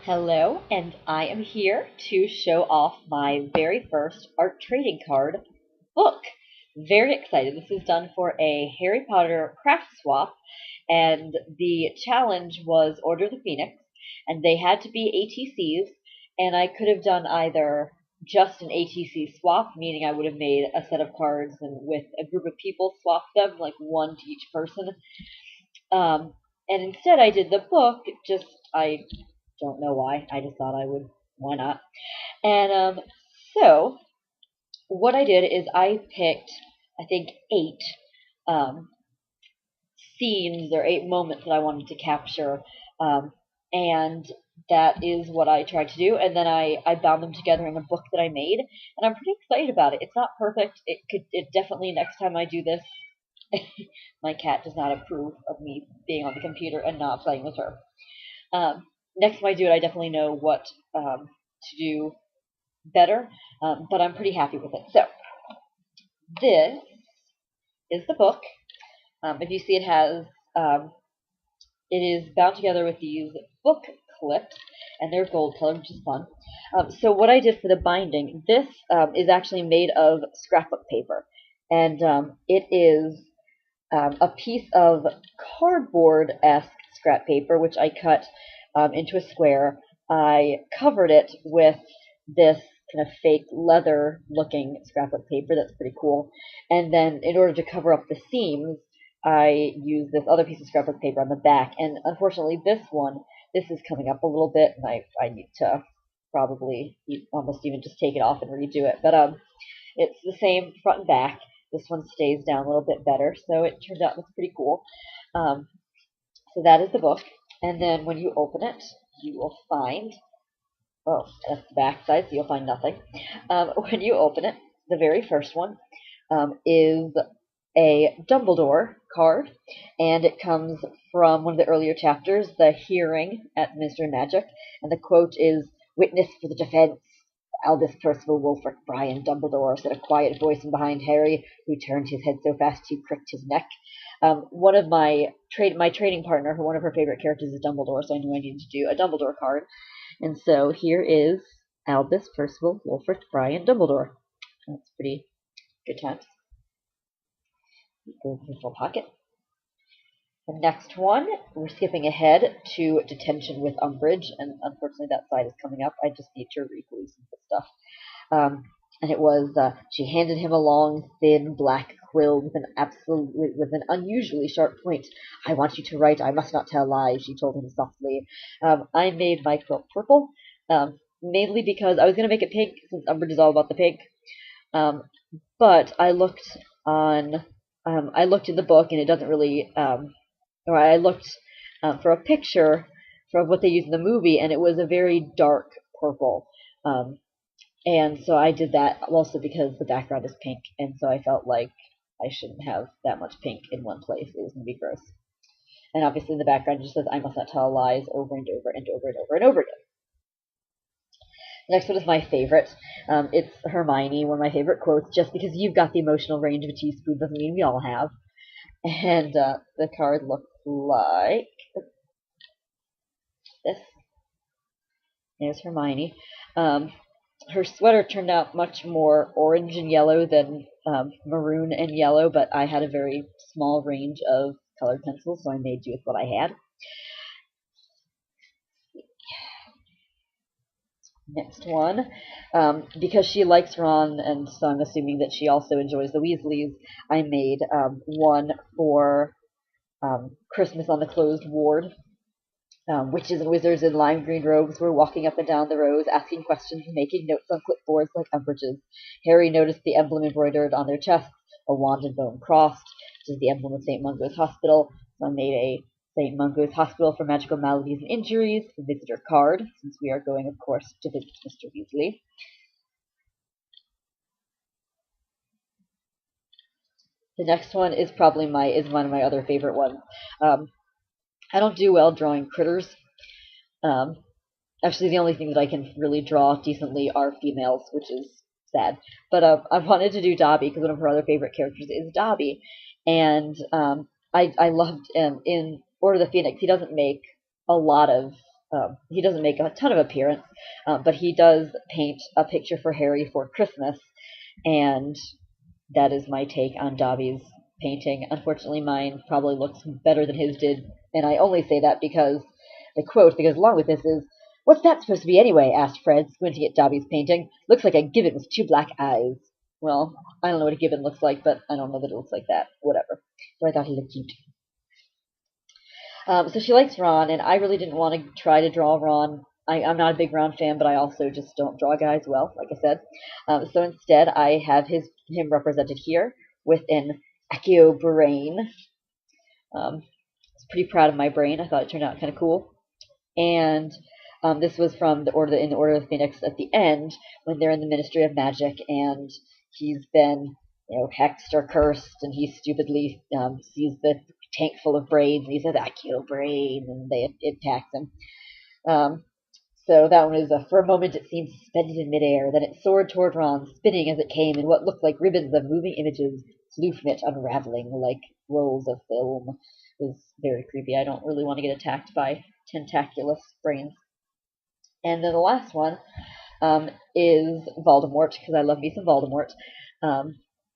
Hello, and I am here to show off my very first art trading card book. Very excited. This is done for a Harry Potter craft swap, and the challenge was Order the Phoenix, and they had to be ATCs, and I could have done either just an ATC swap, meaning I would have made a set of cards and with a group of people swap them, like one to each person. Um, and instead I did the book, just I don't know why. I just thought I would. Why not? And so what I did is I picked, I think, eight um, scenes or eight moments that I wanted to capture, um, and that is what I tried to do. And then I bound them together in a book that I made, and I'm pretty excited about it. It's not perfect. It definitely next time I do this, my cat does not approve of me being on the computer and not playing with her. Um, Next time I do it, I definitely know what to do better, but I'm pretty happy with it. So this is the book. If you see, it is bound together with these book clips, and they're gold colored, which is fun. So what I did for the binding, this is actually made of scrapbook paper, and it is a piece of cardboard-esque scrap paper, which I cut into a square. I covered it with this kind of fake leather-looking scrapbook paper that's pretty cool. And then in order to cover up the seams, I used this other piece of scrapbook paper on the back. And unfortunately, this is coming up a little bit, and I need to probably almost even just take it off and redo it. But it's the same front and back. This one stays down a little bit better, so it turned out looks pretty cool. So that is the book, and then when you open it, you will find, oh, that's the back side, so you'll find nothing. When you open it, the very first one is a Dumbledore card, and it comes from one of the earlier chapters, the hearing at Ministry of Magic, and the quote is, "Witness for the defense, Albus Percival Wulfric Brian Dumbledore," said a quiet voice from behind Harry, who turned his head so fast he cricked his neck. One of my trading partner, one of her favorite characters is Dumbledore, so I knew I needed to do a Dumbledore card. And so here is Albus Percival Wulfric Brian Dumbledore. That's pretty good times. Go in his little pocket. The next one, we're skipping ahead to Detention with Umbridge, and unfortunately that side is coming up. I just need to reglue some of the stuff. And it was, she handed him a long, thin, black quill with an unusually sharp point. "I want you to write, I must not tell lies," she told him softly. I made my quill purple, mainly because I was going to make it pink, since Umbridge is all about the pink. But I looked in the book, and it doesn't really, or I looked for a picture for what they use in the movie, and it was a very dark purple. And so I did that also because the background is pink, and so I felt like I shouldn't have that much pink in one place. It was going to be gross. And obviously in the background it just says, "I must not tell lies," over and over and over and over and over again. The next one is my favorite. It's Hermione, one of my favorite quotes. "Just because you've got the emotional range of a teaspoon doesn't mean we all have." And the card looks like this. There's Hermione. Her sweater turned out much more orange and yellow than maroon and yellow, but I had a very small range of colored pencils, so I made do with what I had. Next one, because she likes Ron, and so I'm assuming that she also enjoys the Weasleys, I made one for Christmas on the Closed Ward. Witches and wizards in lime green robes were walking up and down the rows, asking questions and making notes on clipboards like Umbridge's. Harry noticed the emblem embroidered on their chests, a wand and bone crossed, which is the emblem of St. Mungo's Hospital. So I made a St. Mungo's Hospital for Magical Maladies and Injuries visitor card, since we are going, of course, to visit Mr. Weasley. The next one is probably one of my other favorite ones. I don't do well drawing critters. Actually, the only thing that I can really draw decently are females, which is sad. But I wanted to do Dobby because one of her other favorite characters is Dobby, and I loved in Order of the Phoenix. He doesn't make a lot of He doesn't make a ton of appearance, but he does paint a picture for Harry for Christmas, and that is my take on Dobby's painting. Unfortunately, mine probably looks better than his did, and I only say that because the quote that goes along with this is, "What's that supposed to be anyway?" asked Fred, squinting at Dobby's painting. "Looks like a gibbon with two black eyes." Well, I don't know what a gibbon looks like, but I don't know that it looks like that. Whatever. So I thought he looked cute. So she likes Ron, and I really didn't want to try to draw Ron. I'm not a big Ron fan, but I also just don't draw guys well, like I said. So instead, I have him represented here with an Accio brain. I was pretty proud of my brain. I thought it turned out kind of cool. And this was from in the Order of the Phoenix at the end when they're in the Ministry of Magic, and he's been hexed or cursed, and he stupidly sees the tank full of braids, and he says "Accio brain," and it attacks him. Um, so that one is for a moment it seemed suspended in midair. Then it soared toward Ron, spinning as it came, and what looked like ribbons of moving images flew from it, unraveling like rolls of film. It was very creepy. I don't really want to get attacked by tentaculous brains. And then the last one is Voldemort, because I love me some Voldemort,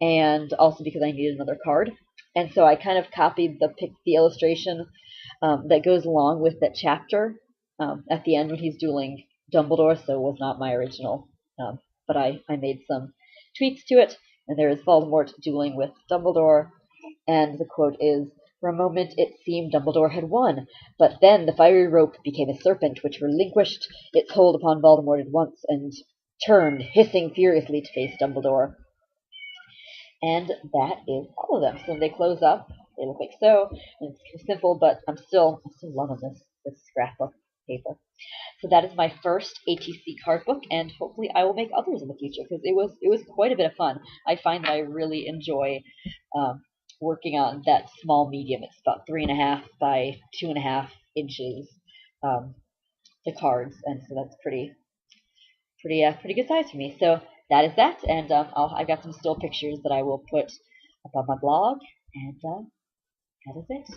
and also because I needed another card. And so I kind of copied the illustration that goes along with that chapter at the end when he's dueling Dumbledore, so it was not my original. But I made some tweaks to it, and there is Voldemort dueling with Dumbledore, and the quote is, "For a moment it seemed Dumbledore had won, but then the fiery rope became a serpent which relinquished its hold upon Voldemort at once and turned, hissing furiously, to face Dumbledore." And that is all of them. So when they close up, they look like so. And it's kind of simple, but I'm still loving this scrapbook paper. So that is my first ATC card book, and hopefully I will make others in the future because it was quite a bit of fun. I find that I really enjoy working on that small medium. It's about 3.5 by 2.5 inches. Um, the cards, and so that's pretty good size for me. So that is that, and I've got some still pictures that I will put up on my blog, and that is it.